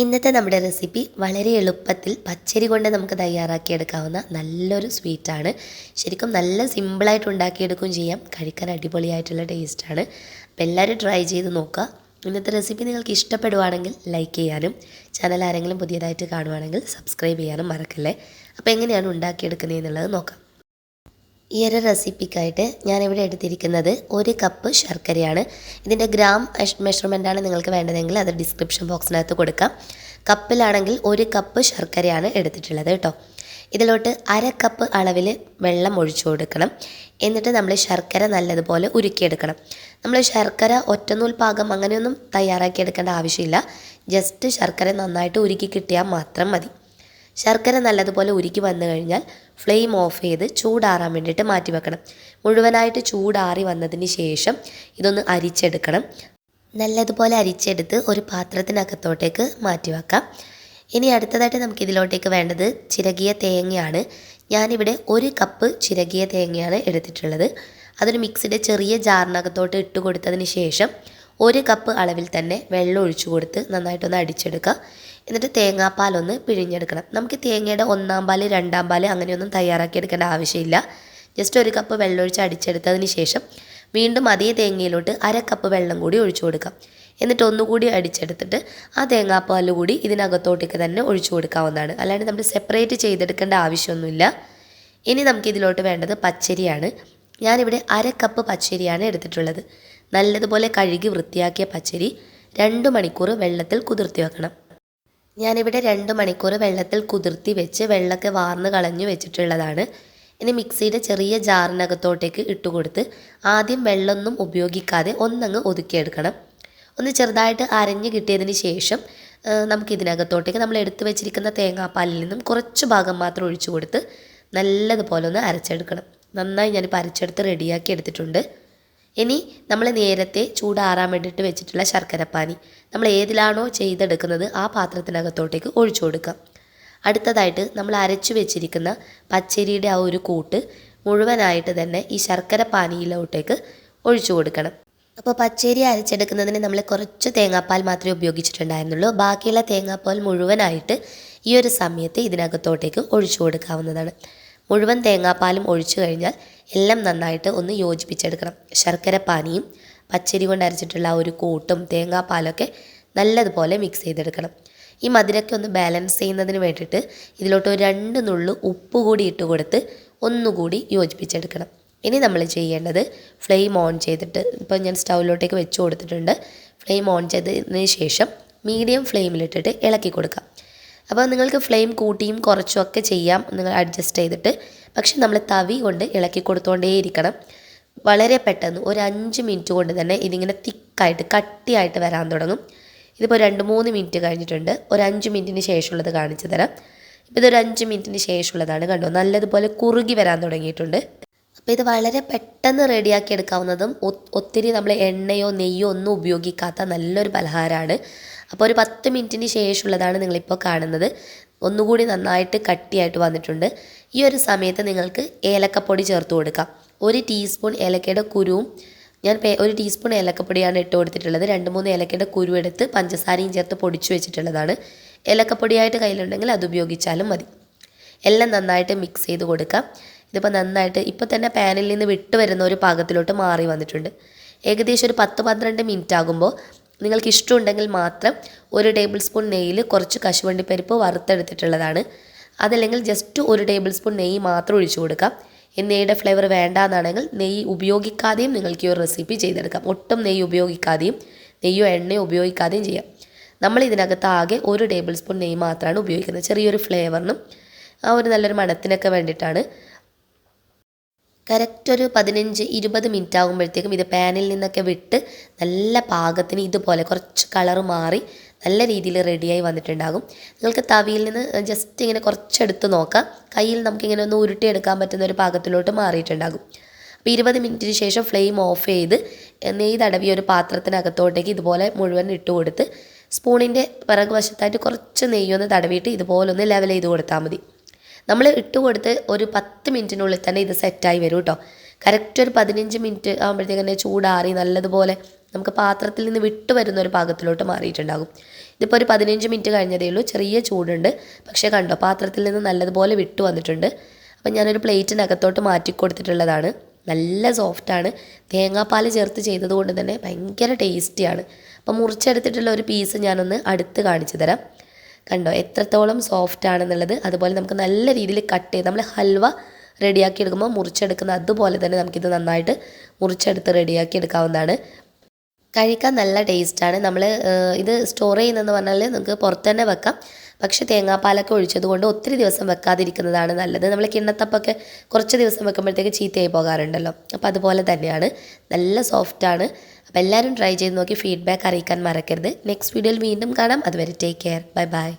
ഇന്നത്തെ നമ്മുടെ റെസിപ്പി വളരെ എളുപ്പത്തിൽ പച്ചരി കൊണ്ട് നമുക്ക് തയ്യാറാക്കിയെടുക്കാവുന്ന നല്ലൊരു സ്വീറ്റാണ്. ശരിക്കും നല്ല സിമ്പിളായിട്ട് ഉണ്ടാക്കിയെടുക്കുകയും ചെയ്യാം. കഴിക്കാൻ അടിപൊളിയായിട്ടുള്ള ടേസ്റ്റാണ്. അപ്പോൾ എല്ലാവരും ട്രൈ ചെയ്ത് നോക്കുക. ഇന്നത്തെ റെസിപ്പി നിങ്ങൾക്ക് ഇഷ്ടപ്പെടുവാണെങ്കിൽ ലൈക്ക് ചെയ്യാനും ചാനൽ ആരെങ്കിലും പുതിയതായിട്ട് കാണുവാണെങ്കിൽ സബ്സ്ക്രൈബ് ചെയ്യാനും മറക്കല്ലേ. അപ്പോൾ എങ്ങനെയാണ് ഉണ്ടാക്കിയെടുക്കുന്നത് എന്നുള്ളത് നോക്കാം. ഈ ഒരു റെസിപ്പിക്കായിട്ട് ഞാനിവിടെ എടുത്തിരിക്കുന്നത് 1 കപ്പ് ശർക്കരയാണ്. ഇതിൻ്റെ ഗ്രാം മെഷർമെൻറ്റാണ് നിങ്ങൾക്ക് വേണ്ടതെങ്കിൽ അത് ഡിസ്ക്രിപ്ഷൻ ബോക്സിനകത്ത് കൊടുക്കാം. കപ്പിലാണെങ്കിൽ 1 കപ്പ് ശർക്കരയാണ് എടുത്തിട്ടുള്ളത് കേട്ടോ. ഇതിലോട്ട് 1/2 കപ്പ് അളവിൽ വെള്ളം ഒഴിച്ചു കൊടുക്കണം. എന്നിട്ട് നമ്മൾ ശർക്കര നല്ലതുപോലെ ഉരുക്കിയെടുക്കണം. നമ്മൾ ശർക്കര ഒറ്റനൂൽ പാകം അങ്ങനെയൊന്നും തയ്യാറാക്കിയെടുക്കേണ്ട ആവശ്യമില്ല. ജസ്റ്റ് ശർക്കര നന്നായിട്ട് ഉരുക്കി കിട്ടിയാൽ മാത്രം മതി. ശർക്കര നല്ലതുപോലെ ഉരുക്കി വന്നു കഴിഞ്ഞാൽ ഫ്ലെയിം ഓഫ് ചെയ്ത് ചൂടാറാൻ വേണ്ടിയിട്ട് മാറ്റി വെക്കണം. മുഴുവനായിട്ട് ചൂടാറി വന്നതിന് ശേഷം ഇതൊന്ന് അരിച്ചെടുക്കണം. നല്ലതുപോലെ അരിച്ചെടുത്ത് ഒരു പാത്രത്തിനകത്തോട്ടേക്ക് മാറ്റി വെക്കാം. ഇനി അടുത്തതായിട്ട് നമുക്കിതിലോട്ടേക്ക് വേണ്ടത് ചിരകിയ തേങ്ങയാണ്. ഞാനിവിടെ 1 കപ്പ് ചിരകിയ തേങ്ങയാണ് എടുത്തിട്ടുള്ളത്. അതൊരു മിക്സിയുടെ ചെറിയ ജാറിനകത്തോട്ട് ഇട്ട് കൊടുത്തതിന് ശേഷം 1 കപ്പ് അളവിൽ തന്നെ വെള്ളം ഒഴിച്ചു കൊടുത്ത് നന്നായിട്ടൊന്ന് അടിച്ചെടുക്കുക. എന്നിട്ട് തേങ്ങാപ്പാലൊന്ന് പിഴിഞ്ഞെടുക്കണം. നമുക്ക് തേങ്ങയുടെ 1-ാം പാല് 2-ാം പാല് അങ്ങനെയൊന്നും തയ്യാറാക്കിയെടുക്കേണ്ട ആവശ്യമില്ല. ജസ്റ്റ് 1 കപ്പ് വെള്ളം ഒഴിച്ച് അടിച്ചെടുത്തതിന് ശേഷം വീണ്ടും അതേ തേങ്ങയിലോട്ട് 1/2 കപ്പ് വെള്ളം കൂടി ഒഴിച്ചു കൊടുക്കാം. എന്നിട്ട് ഒന്നുകൂടി അടിച്ചെടുത്തിട്ട് ആ തേങ്ങാപ്പാൽ കൂടി ഇതിനകത്തോട്ടേക്ക് തന്നെ ഒഴിച്ചു കൊടുക്കാവുന്നതാണ്. അല്ലാണ്ട് നമ്മൾ സെപ്പറേറ്റ് ചെയ്തെടുക്കേണ്ട ആവശ്യമൊന്നുമില്ല. ഇനി നമുക്കിതിലോട്ട് വേണ്ടത് പച്ചരിയാണ്. ഞാനിവിടെ 1/2 കപ്പ് പച്ചരിയാണ് എടുത്തിട്ടുള്ളത്. നല്ലതുപോലെ കഴുകി വൃത്തിയാക്കിയ പച്ചരി 2 മണിക്കൂർ വെള്ളത്തിൽ കുതിർത്തി വെക്കണം. ഞാനിവിടെ 2 മണിക്കൂർ വെള്ളത്തിൽ കുതിർത്തി വെച്ച് വെള്ളമൊക്കെ വാർന്ന് കളഞ്ഞു വെച്ചിട്ടുള്ളതാണ്. ഇനി മിക്സിയുടെ ചെറിയ ജാറിനകത്തോട്ടേക്ക് ഇട്ടുകൊടുത്ത് ആദ്യം വെള്ളമൊന്നും ഉപയോഗിക്കാതെ ഒന്നങ്ങ് ഒതുക്കിയെടുക്കണം. ഒന്ന് ചെറുതായിട്ട് അരഞ്ഞ് കിട്ടിയതിന് ശേഷം നമുക്കിതിനകത്തോട്ടേക്ക് നമ്മൾ എടുത്തു വെച്ചിരിക്കുന്ന തേങ്ങാപ്പാലിൽ നിന്നും കുറച്ച് ഭാഗം മാത്രം ഒഴിച്ചു കൊടുത്ത് നല്ലതുപോലെ ഒന്ന് അരച്ചെടുക്കണം. നന്നായി ഞാനിപ്പോൾ അരച്ചെടുത്ത് റെഡിയാക്കി എടുത്തിട്ടുണ്ട്. ഇനി നമ്മൾ നേരത്തെ ചൂടാറാൻ വേണ്ടിയിട്ട് വെച്ചിട്ടുള്ള ശർക്കരപ്പാനി നമ്മൾ ഏതിലാണോ ചെയ്തെടുക്കുന്നത് ആ പാത്രത്തിനകത്തോട്ടേക്ക് ഒഴിച്ചു കൊടുക്കാം. അടുത്തതായിട്ട് നമ്മൾ അരച്ചു വെച്ചിരിക്കുന്ന പച്ചരിയുടെ ആ ഒരു കൂട്ട് മുഴുവനായിട്ട് തന്നെ ഈ ശർക്കര പാനിയിലോട്ടേക്ക് ഒഴിച്ചു കൊടുക്കണം. അപ്പോൾ പച്ചരി അരച്ചെടുക്കുന്നതിന് നമ്മൾ കുറച്ച് തേങ്ങാപ്പാൽ മാത്രമേ ഉപയോഗിച്ചിട്ടുണ്ടായിരുന്നുള്ളൂ. ബാക്കിയുള്ള തേങ്ങാപ്പാൽ മുഴുവനായിട്ട് ഈ ഒരു സമയത്ത് ഇതിനകത്തോട്ടേക്ക് ഒഴിച്ചു കൊടുക്കാവുന്നതാണ്. മുഴുവൻ തേങ്ങാപ്പാലും ഒഴിച്ചു കഴിഞ്ഞാൽ എല്ലാം നന്നായിട്ട് ഒന്ന് യോജിപ്പിച്ചെടുക്കണം. ശർക്കര പാനിയും പച്ചരി കൊണ്ട് അരച്ചിട്ടുള്ള ആ ഒരു കൂട്ടും തേങ്ങാപ്പാലൊക്കെ നല്ലതുപോലെ മിക്സ് ചെയ്തെടുക്കണം. ഈ മധുരമൊക്കെ ഒന്ന് ബാലൻസ് ചെയ്യുന്നതിന് വേണ്ടിയിട്ട് ഇതിലോട്ട് 2 നുള്ളു ഉപ്പ് കൂടി ഇട്ട് കൊടുത്ത് ഒന്നുകൂടി യോജിപ്പിച്ചെടുക്കണം. ഇനി നമ്മൾ ചെയ്യേണ്ടത് ഫ്ലെയിം ഓൺ ചെയ്തിട്ട് ഇപ്പോൾ ഞാൻ സ്റ്റൗവിലോട്ടേക്ക് വെച്ച് കൊടുത്തിട്ടുണ്ട്. ഫ്ലെയിം ഓൺ ചെയ്തതിന് ശേഷം മീഡിയം ഫ്ലെയിമിലിട്ടിട്ട് ഇളക്കി കൊടുക്കാം. അപ്പോൾ നിങ്ങൾക്ക് ഫ്ലെയിം കൂട്ടിയും കുറച്ചും ഒക്കെ ചെയ്യാം, നിങ്ങൾ അഡ്ജസ്റ്റ് ചെയ്തിട്ട്. പക്ഷെ നമ്മൾ തവി കൊണ്ട് ഇളക്കി കൊടുത്തുകൊണ്ടേയിരിക്കണം. വളരെ പെട്ടെന്ന് ഒരു 5 മിനിറ്റ് കൊണ്ട് തന്നെ ഇതിങ്ങനെ തിക്കായിട്ട് കട്ടിയായിട്ട് വരാൻ തുടങ്ങും. ഇതിപ്പോൾ 2-3 മിനിറ്റ് കഴിഞ്ഞിട്ടുണ്ട്. ഒരു 5 മിനിറ്റിന് ശേഷമുള്ളത് കാണിച്ചു തരാം. ഇപ്പോൾ ഇതൊരു 5 മിനിറ്റിന് ശേഷമുള്ളതാണ്. കണ്ടോ, നല്ലതുപോലെ കുറുകി വരാൻ തുടങ്ങിയിട്ടുണ്ട്. അപ്പോൾ ഇത് വളരെ പെട്ടെന്ന് റെഡിയാക്കി എടുക്കാവുന്നതും ഒത്തിരി നമ്മൾ എണ്ണയോ നെയ്യോ ഒന്നും ഉപയോഗിക്കാത്ത നല്ലൊരു പലഹാരമാണ്. അപ്പോൾ ഒരു 10 മിനിറ്റിന് ശേഷമുള്ളതാണ് നിങ്ങളിപ്പോൾ കാണുന്നത്. ഒന്നുകൂടി നന്നായിട്ട് കട്ടിയായിട്ട് വന്നിട്ടുണ്ട്. ഈ ഒരു സമയത്ത് നിങ്ങൾക്ക് ഏലക്കപ്പൊടി ചേർത്ത് കൊടുക്കാം. 1 ടീസ്പൂൺ ഏലക്കയുടെ കുരുവും ഞാൻ 1 ടീസ്പൂൺ ഏലക്കപ്പൊടിയാണ് ഇട്ട് കൊടുത്തിട്ടുള്ളത്. 2-3 ഏലക്കയുടെ കുരു എടുത്ത് പഞ്ചസാരയും ചേർത്ത് പൊടിച്ചു വെച്ചിട്ടുള്ളതാണ്. ഏലക്കപ്പൊടിയായിട്ട് കയ്യിലുണ്ടെങ്കിൽ അത് ഉപയോഗിച്ചാലും മതി. എല്ലാം നന്നായിട്ട് മിക്സ് ചെയ്ത് കൊടുക്കാം. ഇതിപ്പോൾ നന്നായിട്ട് ഇപ്പോൾ തന്നെ പാനിൽ നിന്ന് വിട്ട് വരുന്ന ഒരു പാകത്തിലോട്ട് മാറി വന്നിട്ടുണ്ട്. ഏകദേശം ഒരു 10-12 മിനിറ്റ് ആകുമ്പോൾ നിങ്ങൾക്ക് ഇഷ്ടമുണ്ടെങ്കിൽ മാത്രം 1 ടേബിൾ സ്പൂൺ നെയ്യിൽ കുറച്ച് കശുവണ്ടിപ്പരിപ്പ് വറുത്തെടുത്തിട്ടുള്ളതാണ്. അതല്ലെങ്കിൽ ജസ്റ്റ് 1 ടേബിൾ സ്പൂൺ നെയ്യ് മാത്രം ഒഴിച്ചു കൊടുക്കാം. നെയ്യുടെ ഫ്ലേവർ വേണ്ടാന്നാണെങ്കിൽ നെയ്യ് ഉപയോഗിക്കാതെയും നിങ്ങൾക്ക് ഈ ഒരു റെസിപ്പി ചെയ്തെടുക്കാം. ഒട്ടും നെയ്യ് ഉപയോഗിക്കാതെയും നെയ്യോ എണ്ണയോ ഉപയോഗിക്കാതെയും ചെയ്യാം. നമ്മൾ ഇതിനകത്ത് ആകെ 1 ടേബിൾ സ്പൂൺ നെയ്യ് മാത്രമാണ് ഉപയോഗിക്കുന്നത്. ചെറിയൊരു ഫ്ലേവറിനും ആ ഒരു നല്ലൊരു മണത്തിനൊക്കെ വേണ്ടിയിട്ടാണ്. കറക്റ്റ് ഒരു 15-20 മിനിറ്റ് ആകുമ്പോഴത്തേക്കും ഇത് പാനിൽ നിന്നൊക്കെ വിട്ട് നല്ല പാകത്തിന് ഇതുപോലെ കുറച്ച് കളറ് മാറി നല്ല രീതിയിൽ റെഡിയായി വന്നിട്ടുണ്ടാകും. നിങ്ങൾക്ക് തവിയിൽ നിന്ന് ജസ്റ്റ് ഇങ്ങനെ കുറച്ചെടുത്ത് നോക്കാം. കയ്യിൽ നമുക്കിങ്ങനെ ഒന്ന് ഉരുട്ടിയെടുക്കാൻ പറ്റുന്ന ഒരു പാകത്തിലോട്ട് മാറിയിട്ടുണ്ടാകും. അപ്പോൾ 20 മിനിറ്റിന് ശേഷം ഫ്ലെയിം ഓഫ് ചെയ്ത് നെയ്യ് തടവിയ ഒരു പാത്രത്തിനകത്തോട്ടേക്ക് ഇതുപോലെ മുഴുവൻ ഇട്ട് കൊടുത്ത് സ്പൂണിൻ്റെ പിറകു വശത്തായിട്ട് കുറച്ച് നെയ്യൊന്ന് തടവിയിട്ട് ഇതുപോലെ ഒന്ന് ലെവൽ ചെയ്ത് കൊടുത്താൽ മതി. നമ്മൾ ഇട്ട് കൊടുത്ത് ഒരു 10 മിനിറ്റിനുള്ളിൽ തന്നെ ഇത് സെറ്റായി വരും കേട്ടോ. കറക്റ്റ് ഒരു 15 മിനിറ്റ് ആകുമ്പോഴത്തേക്ക് തന്നെ ചൂടാറി നല്ലതുപോലെ നമുക്ക് പാത്രത്തിൽ നിന്ന് വിട്ട് വരുന്ന ഒരു പാകത്തിലോട്ട് മാറിയിട്ടുണ്ടാകും. ഇതിപ്പോൾ ഒരു 15 മിനിറ്റ് കഴിഞ്ഞതേ ഉള്ളൂ. ചെറിയ ചൂടുണ്ട്, പക്ഷേ കണ്ടോ പാത്രത്തിൽ നിന്ന് നല്ലതുപോലെ വിട്ടു വന്നിട്ടുണ്ട്. അപ്പം ഞാനൊരു പ്ലേറ്റിനകത്തോട്ട് മാറ്റി കൊടുത്തിട്ടുള്ളതാണ്. നല്ല സോഫ്റ്റാണ്. തേങ്ങാപ്പാൽ ചേർത്ത് ചെയ്തതുകൊണ്ട് തന്നെ ഭയങ്കര ടേസ്റ്റിയാണ്. അപ്പം മുറിച്ചെടുത്തിട്ടുള്ള ഒരു പീസ് ഞാനൊന്ന് അടുത്ത് കാണിച്ചു തരാം. കണ്ടോ എത്രത്തോളം സോഫ്റ്റ് ആണെന്നുള്ളത്. അതുപോലെ നമുക്ക് നല്ല രീതിയിൽ കട്ട് ചെയ്ത് നമ്മൾ ഹൽവ റെഡിയാക്കി എടുക്കുമ്പോൾ മുറിച്ചെടുക്കുന്ന അതുപോലെ തന്നെ നമുക്കിത് നന്നായിട്ട് മുറിച്ചെടുത്ത് റെഡിയാക്കി എടുക്കാവുന്നതാണ്. കഴിക്കാൻ നല്ല ടേസ്റ്റാണ്. നമ്മൾ ഇത് സ്റ്റോർ ചെയ്യുന്നതെന്ന് പറഞ്ഞാൽ നമുക്ക് പുറത്ത് തന്നെ വെക്കാം. പക്ഷേ തേങ്ങാപ്പാലൊക്കെ ഒഴിച്ചത് കൊണ്ട് ഒത്തിരി ദിവസം വെക്കാതിരിക്കുന്നതാണ് നല്ലത്. നമ്മൾ കിണ്ണത്തപ്പൊക്കെ കുറച്ച് ദിവസം വെക്കുമ്പോഴത്തേക്ക് ചീത്തയായി പോകാറുണ്ടല്ലോ. അപ്പോൾ അതുപോലെ തന്നെയാണ്, നല്ല സോഫ്റ്റാണ്. അപ്പോൾ എല്ലാവരും ട്രൈ ചെയ്ത് നോക്കി ഫീഡ്ബാക്ക് അറിയിക്കാൻ മറക്കരുത്. നെക്സ്റ്റ് വീഡിയോയിൽ വീണ്ടും കാണാം. അതുവരെ ടേക്ക് കെയർ. Bye bye.